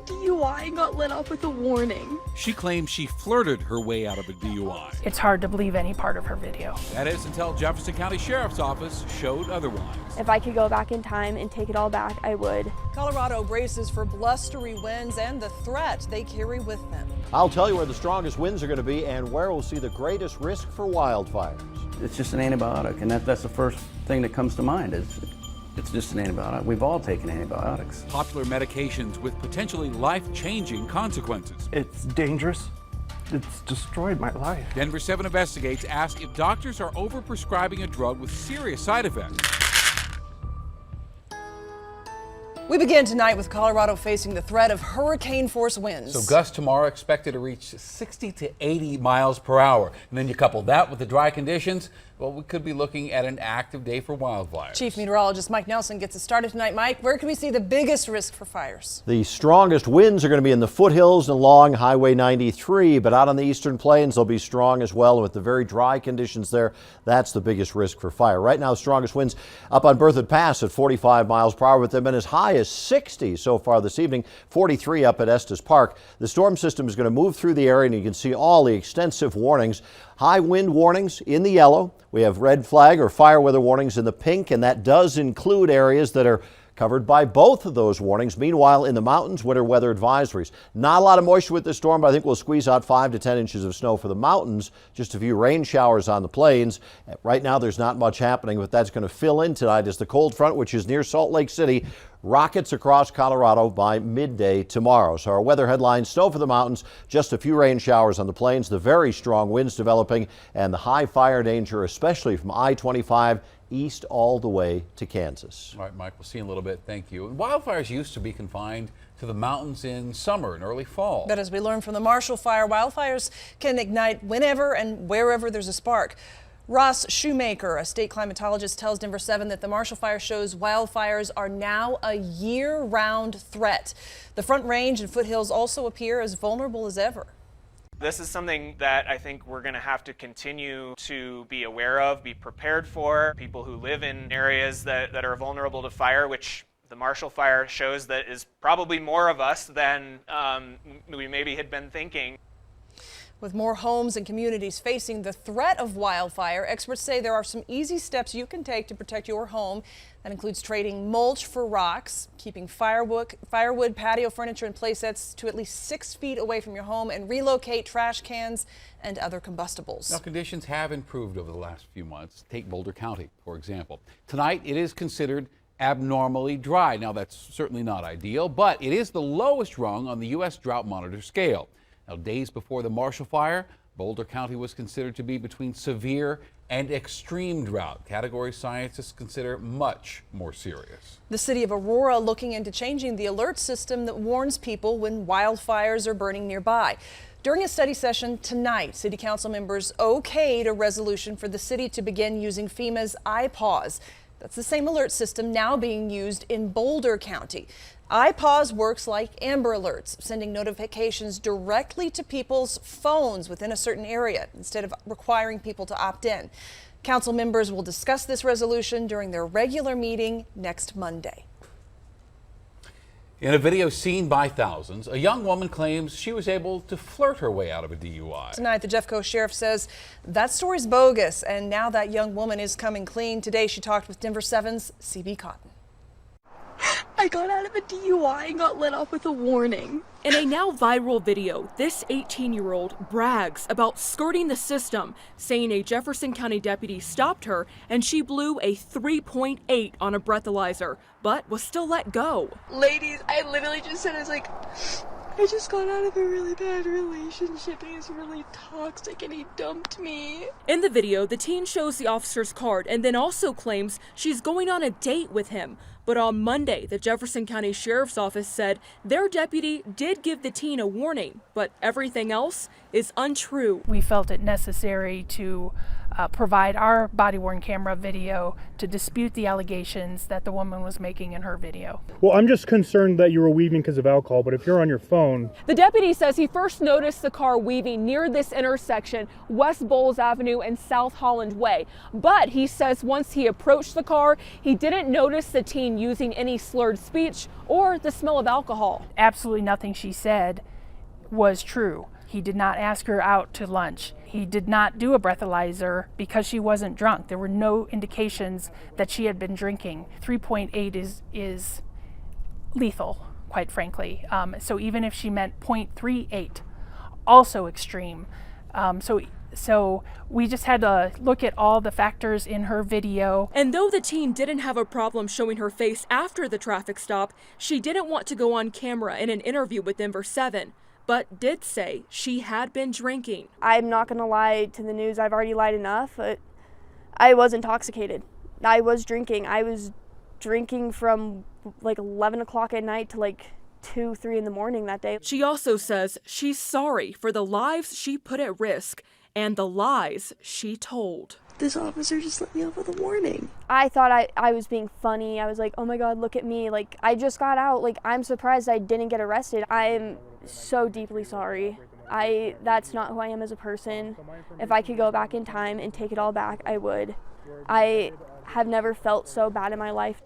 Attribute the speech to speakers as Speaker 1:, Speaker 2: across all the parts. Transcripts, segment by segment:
Speaker 1: DUI and got let off with a warning.
Speaker 2: She claims she flirted her way out of a DUI.
Speaker 3: It's hard to believe any part of her video.
Speaker 2: That is until Jefferson County Sheriff's Office showed otherwise.
Speaker 1: If I could go back in time and take it all back, I would.
Speaker 4: Colorado braces for blustery winds and the threat they carry with them.
Speaker 5: I'll tell you where the strongest winds are going to be and where we'll see the greatest risk for wildfires.
Speaker 6: It's just an antibiotic, and that's the first thing that comes to mind is it's just an antibiotic. We've all taken antibiotics.
Speaker 2: Popular medications with potentially life-changing consequences.
Speaker 7: It's dangerous. It's destroyed my life.
Speaker 2: Denver 7 investigates ask if doctors are overprescribing a drug with serious side effects.
Speaker 4: We begin tonight with Colorado facing the threat of hurricane-force winds.
Speaker 2: So gusts tomorrow expected to reach 60 to 80 miles per hour. And then you couple that with the dry conditions, well, we could be looking at an active day for wildfires.
Speaker 4: Chief Meteorologist Mike Nelson gets us started tonight. Mike, where can we see the biggest risk for fires?
Speaker 5: The strongest winds are going to be in the foothills and along Highway 93, but out on the eastern plains they'll be strong as well. And with the very dry conditions there, that's the biggest risk for fire. Right now, the strongest winds up on Berthoud Pass at 45 miles per hour, but they've been as high as 60 so far this evening, 43 up at Estes Park. The storm system is going to move through the area, and you can see all the extensive warnings. High wind warnings in the yellow. We have red flag or fire weather warnings in the pink, and that does include areas that are covered by both of those warnings. Meanwhile, in the mountains, winter weather advisories. Not a lot of moisture with this storm, but I think we'll squeeze out 5 to 10 inches of snow for the mountains. Just a few rain showers on the plains. Right now, there's not much happening, but that's going to fill in tonight as the cold front, which is near Salt Lake City, rockets across Colorado by midday tomorrow. So our weather headlines: snow for the mountains, just a few rain showers on the plains, the very strong winds developing, and the high fire danger, especially from I-25 east all the way to Kansas.
Speaker 2: All right, Mike, we'll see you in a little bit. Thank you. And wildfires used to be confined to the mountains in summer and early fall.
Speaker 4: But as we learned from the Marshall Fire, wildfires can ignite whenever and wherever there's a spark. Ross Shoemaker, a state climatologist, tells Denver 7 that the Marshall Fire shows wildfires are now a year-round threat. The Front Range and foothills also appear as vulnerable as ever.
Speaker 8: This is something that I think we're going to have to continue to be aware of, be prepared for. People who live in areas that are vulnerable to fire, which the Marshall Fire shows that is probably more of us than we maybe had been thinking.
Speaker 4: With more homes and communities facing the threat of wildfire, experts say there are some easy steps you can take to protect your home. That includes trading mulch for rocks, keeping firewood, patio furniture, and playsets to at least 6 feet away from your home, and relocate trash cans and other combustibles.
Speaker 2: Now, conditions have improved over the last few months. Take Boulder County, for example. Tonight, it is considered abnormally dry. Now, that's certainly not ideal, but it is the lowest rung on the U.S. Drought Monitor scale. Now, days before the Marshall Fire, Boulder County was considered to be between severe and extreme drought. Category scientists consider much more serious.
Speaker 4: The city of Aurora looking into changing the alert system that warns people when wildfires are burning nearby. During a study session tonight, city council members okayed a resolution for the city to begin using FEMA's iPause. That's the same alert system now being used in Boulder County. iPause works like Amber Alerts, sending notifications directly to people's phones within a certain area instead of requiring people to opt in. Council members will discuss this resolution during their regular meeting next Monday.
Speaker 2: In a video seen by thousands, a young woman claims she was able to flirt her way out of a DUI.
Speaker 4: Tonight, the Jeffco sheriff says that story's bogus, and now that young woman is coming clean. Today, she talked with Denver 7's CB Cotton.
Speaker 1: I got out of a DUI and got let off with a warning.
Speaker 9: In a now viral video, this 18-year-old brags about skirting the system, saying a Jefferson County deputy stopped her and she blew a 3.8 on a breathalyzer, but was still let go.
Speaker 1: Ladies, I literally just said, I was like, I just got out of a really bad relationship and he's really toxic and he dumped me.
Speaker 9: In the video, the teen shows the officer's card and then also claims she's going on a date with him. But on Monday, the Jefferson County Sheriff's Office said their deputy did give the teen a warning, but everything else is untrue.
Speaker 3: We felt it necessary to provide our body-worn camera video to dispute the allegations that the woman was making in her video.
Speaker 7: Well, I'm just concerned that you were weaving because of alcohol, but if you're on your phone...
Speaker 9: The deputy says he first noticed the car weaving near this intersection, West Bowles Avenue and South Holland Way. But he says once he approached the car, he didn't notice the teen using any slurred speech or the smell of alcohol.
Speaker 3: Absolutely nothing she said was true. He did not ask her out to lunch. He did not do a breathalyzer because she wasn't drunk. There were no indications that she had been drinking. 3.8 is lethal, quite frankly. So even if she meant 0.38, also extreme. So we just had to look at all the factors in her video.
Speaker 9: And though the teen didn't have a problem showing her face after the traffic stop, she didn't want to go on camera in an interview with Denver 7. But did say she had been drinking.
Speaker 1: I'm not going to lie to the news. I've already lied enough. But I was intoxicated. I was drinking. I was drinking from like 11 o'clock at night to like 2, 3 in the morning that day.
Speaker 9: She also says she's sorry for the lives she put at risk and the lies she told.
Speaker 1: This officer just let me off with a warning. I thought I was being funny. I was like, oh my God, look at me. Like, I just got out. Like, I'm surprised I didn't get arrested. I am so deeply sorry. That's not who I am as a person. If I could go back in time and take it all back, I would. I have never felt so bad in my life.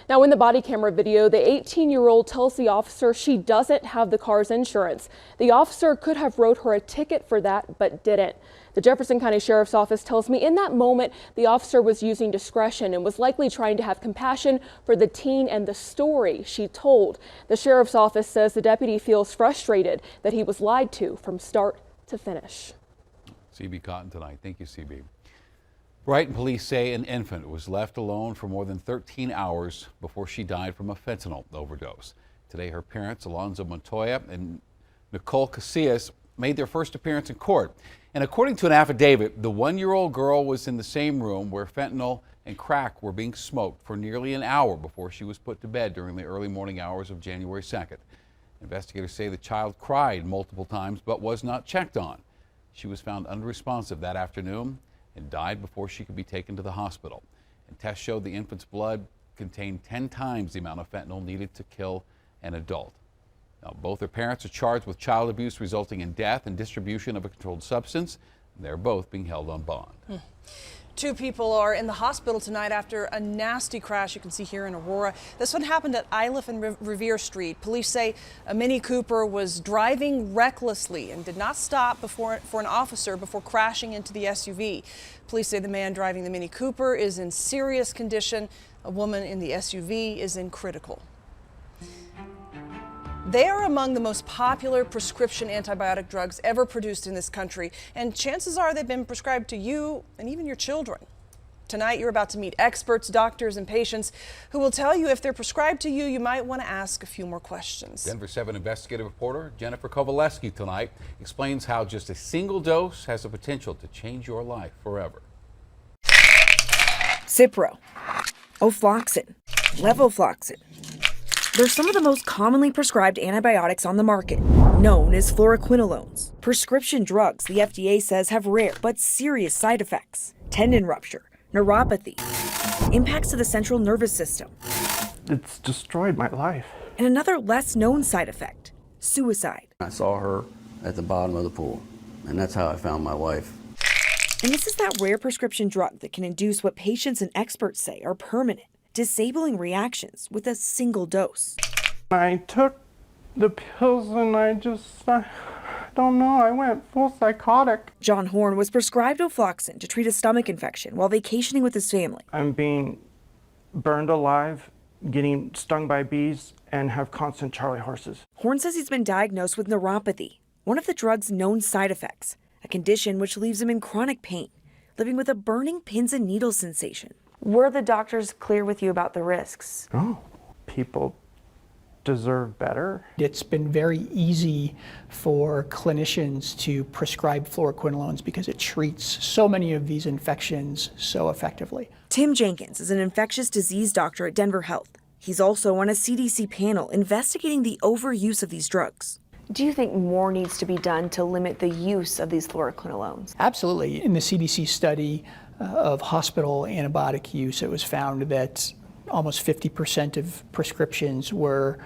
Speaker 9: Now, in the body camera video, the 18-year-old tells the officer she doesn't have the car's insurance. The officer could have wrote her a ticket for that, but didn't. The Jefferson County Sheriff's Office tells me in that moment, the officer was using discretion and was likely trying to have compassion for the teen and the story she told. The Sheriff's Office says the deputy feels frustrated that he was lied to from start to finish.
Speaker 2: CB Cotton tonight. Thank you, CB. Brighton police say an infant was left alone for more than 13 hours before she died from a fentanyl overdose. Today, her parents, Alonzo Montoya and Nicole Casillas, made their first appearance in court. And according to an affidavit, the 1-year-old girl was in the same room where fentanyl and crack were being smoked for nearly an hour before she was put to bed during the early morning hours of January 2nd. Investigators say the child cried multiple times but was not checked on. She was found unresponsive that afternoon and died before she could be taken to the hospital. And tests showed the infant's blood contained 10 times the amount of fentanyl needed to kill an adult. Now, both her parents are charged with child abuse resulting in death and distribution of a controlled substance. They're both being held on bond.
Speaker 4: 2 people are in the hospital tonight after a nasty crash you can see here in Aurora. This one happened at Iliff and Revere Street. Police say a Mini Cooper was driving recklessly and did not stop for an officer before crashing into the SUV. Police say the man driving the Mini Cooper is in serious condition. A woman in the SUV is in critical. They are among the most popular prescription antibiotic drugs ever produced in this country, and chances are they've been prescribed to you and even your children. Tonight, you're about to meet experts, doctors, and patients who will tell you if they're prescribed to you, you might want to ask a few more questions.
Speaker 2: Denver 7 investigative reporter Jennifer Kowaleski tonight explains how just a single dose has the potential to change your life forever.
Speaker 10: Cipro, ofloxacin, levofloxacin. They're some of the most commonly prescribed antibiotics on the market, known as fluoroquinolones. Prescription drugs the FDA says have rare but serious side effects: tendon rupture, neuropathy, impacts to the central nervous system.
Speaker 7: It's destroyed my life.
Speaker 10: And another less known side effect: suicide.
Speaker 6: I saw her at the bottom of the pool, and that's how I found my wife.
Speaker 10: And this is that rare prescription drug that can induce what patients and experts say are permanent, disabling reactions with a single dose.
Speaker 7: I took the pills and I don't know, I went full psychotic.
Speaker 10: John Horn was prescribed ofloxacin to treat a stomach infection while vacationing with his family.
Speaker 7: I'm being burned alive, getting stung by bees, and have constant Charlie horses.
Speaker 10: Horn says he's been diagnosed with neuropathy, one of the drug's known side effects, a condition which leaves him in chronic pain, living with a burning pins and needles sensation.
Speaker 1: Were the doctors clear with you about the risks?
Speaker 7: Oh, people deserve better.
Speaker 11: It's been very easy for clinicians to prescribe fluoroquinolones because it treats so many of these infections so effectively.
Speaker 10: Tim Jenkins is an infectious disease doctor at Denver Health. He's also on a CDC panel investigating the overuse of these drugs. Do you think more needs to be done to limit the use of these fluoroquinolones?
Speaker 11: Absolutely. In the CDC study of hospital antibiotic use, it was found that almost 50% of prescriptions were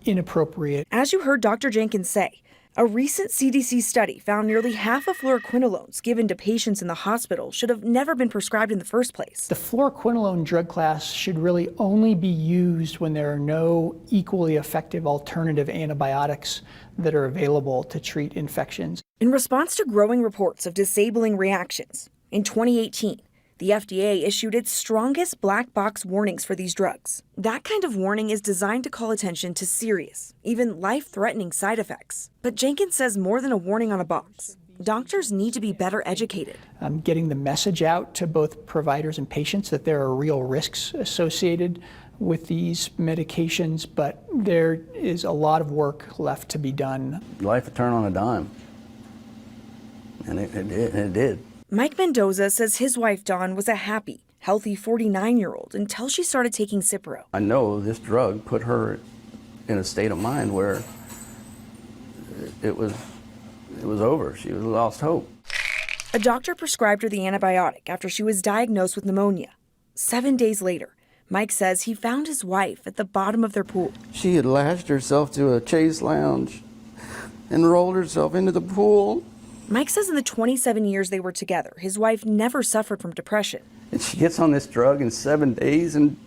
Speaker 11: inappropriate.
Speaker 10: As you heard Dr. Jenkins say, a recent CDC study found nearly half of fluoroquinolones given to patients in the hospital should have never been prescribed in the first place.
Speaker 11: The fluoroquinolone drug class should really only be used when there are no equally effective alternative antibiotics that are available to treat infections.
Speaker 10: In response to growing reports of disabling reactions, in 2018, the FDA issued its strongest black box warnings for these drugs. That kind of warning is designed to call attention to serious, even life-threatening side effects. But Jenkins says more than a warning on a box. Doctors need to be better educated.
Speaker 11: Getting the message out to both providers and patients that there are real risks associated with these medications, but there is a lot of work left to be done.
Speaker 6: Life would turn on a dime, and it did.
Speaker 10: Mike Mendoza says his wife, Dawn, was a happy, healthy 49-year-old until she started taking Cipro.
Speaker 6: I know this drug put her in a state of mind where it was over. She was lost hope.
Speaker 10: A doctor prescribed her the antibiotic after she was diagnosed with pneumonia. 7 days later, Mike says he found his wife at the bottom of their pool.
Speaker 6: She had lashed herself to a chaise lounge and rolled herself into the pool.
Speaker 10: Mike says in the 27 years they were together, his wife never suffered from depression.
Speaker 6: And she gets on this drug in 7 days and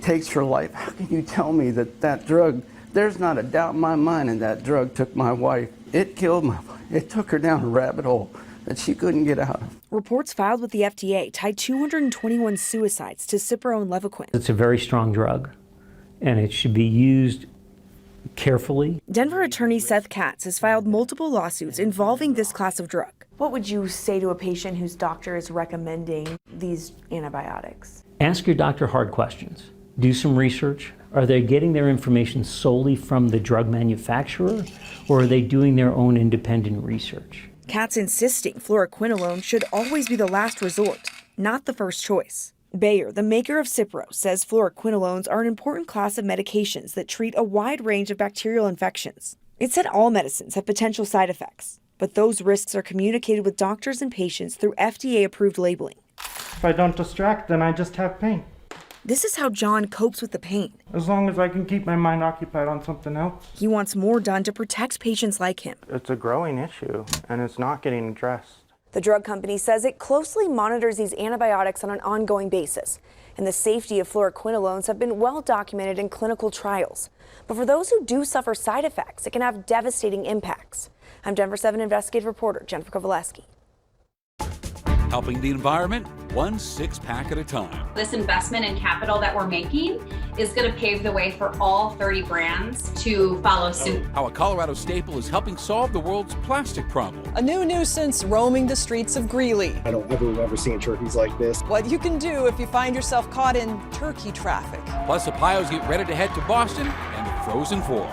Speaker 6: takes her life. How can you tell me that drug, there's not a doubt in my mind, and that drug took my wife. It killed my wife. It took her down a rabbit hole that she couldn't get out of.
Speaker 10: Reports filed with the FDA tied 221 suicides to Cipro and Levaquin.
Speaker 12: It's a very strong drug, and it should be used carefully.
Speaker 10: Denver attorney Seth Katz has filed multiple lawsuits involving this class of drug. What would you say to a patient whose doctor is recommending these antibiotics?
Speaker 12: Ask your doctor hard questions. Do some research. Are they getting their information solely from the drug manufacturer, or are they doing their own independent research?
Speaker 10: Katz insisting fluoroquinolone should always be the last resort, not the first choice. Bayer, the maker of Cipro, says fluoroquinolones are an important class of medications that treat a wide range of bacterial infections. It said all medicines have potential side effects, but those risks are communicated with doctors and patients through FDA-approved labeling.
Speaker 7: If I don't distract, then I just have pain.
Speaker 10: This is how John copes with the pain.
Speaker 7: As long as I can keep my mind occupied on something else.
Speaker 10: He wants more done to protect patients like him.
Speaker 7: It's a growing issue, and it's not getting addressed.
Speaker 10: The drug company says it closely monitors these antibiotics on an ongoing basis, and the safety of fluoroquinolones have been well documented in clinical trials. But for those who do suffer side effects, it can have devastating impacts. I'm Denver 7 investigative reporter Jennifer Kovaleski.
Speaker 2: Helping the environment, one six-pack at a time.
Speaker 13: This investment in capital that we're making is going to pave the way for all 30 brands to follow suit.
Speaker 2: How a Colorado staple is helping solve the world's plastic problem.
Speaker 4: A new nuisance roaming the streets of Greeley.
Speaker 14: I don't ever remember seeing turkeys like this.
Speaker 4: What you can do if you find yourself caught in turkey traffic.
Speaker 2: Plus, Ohio's get ready to head to Boston and the Frozen Four.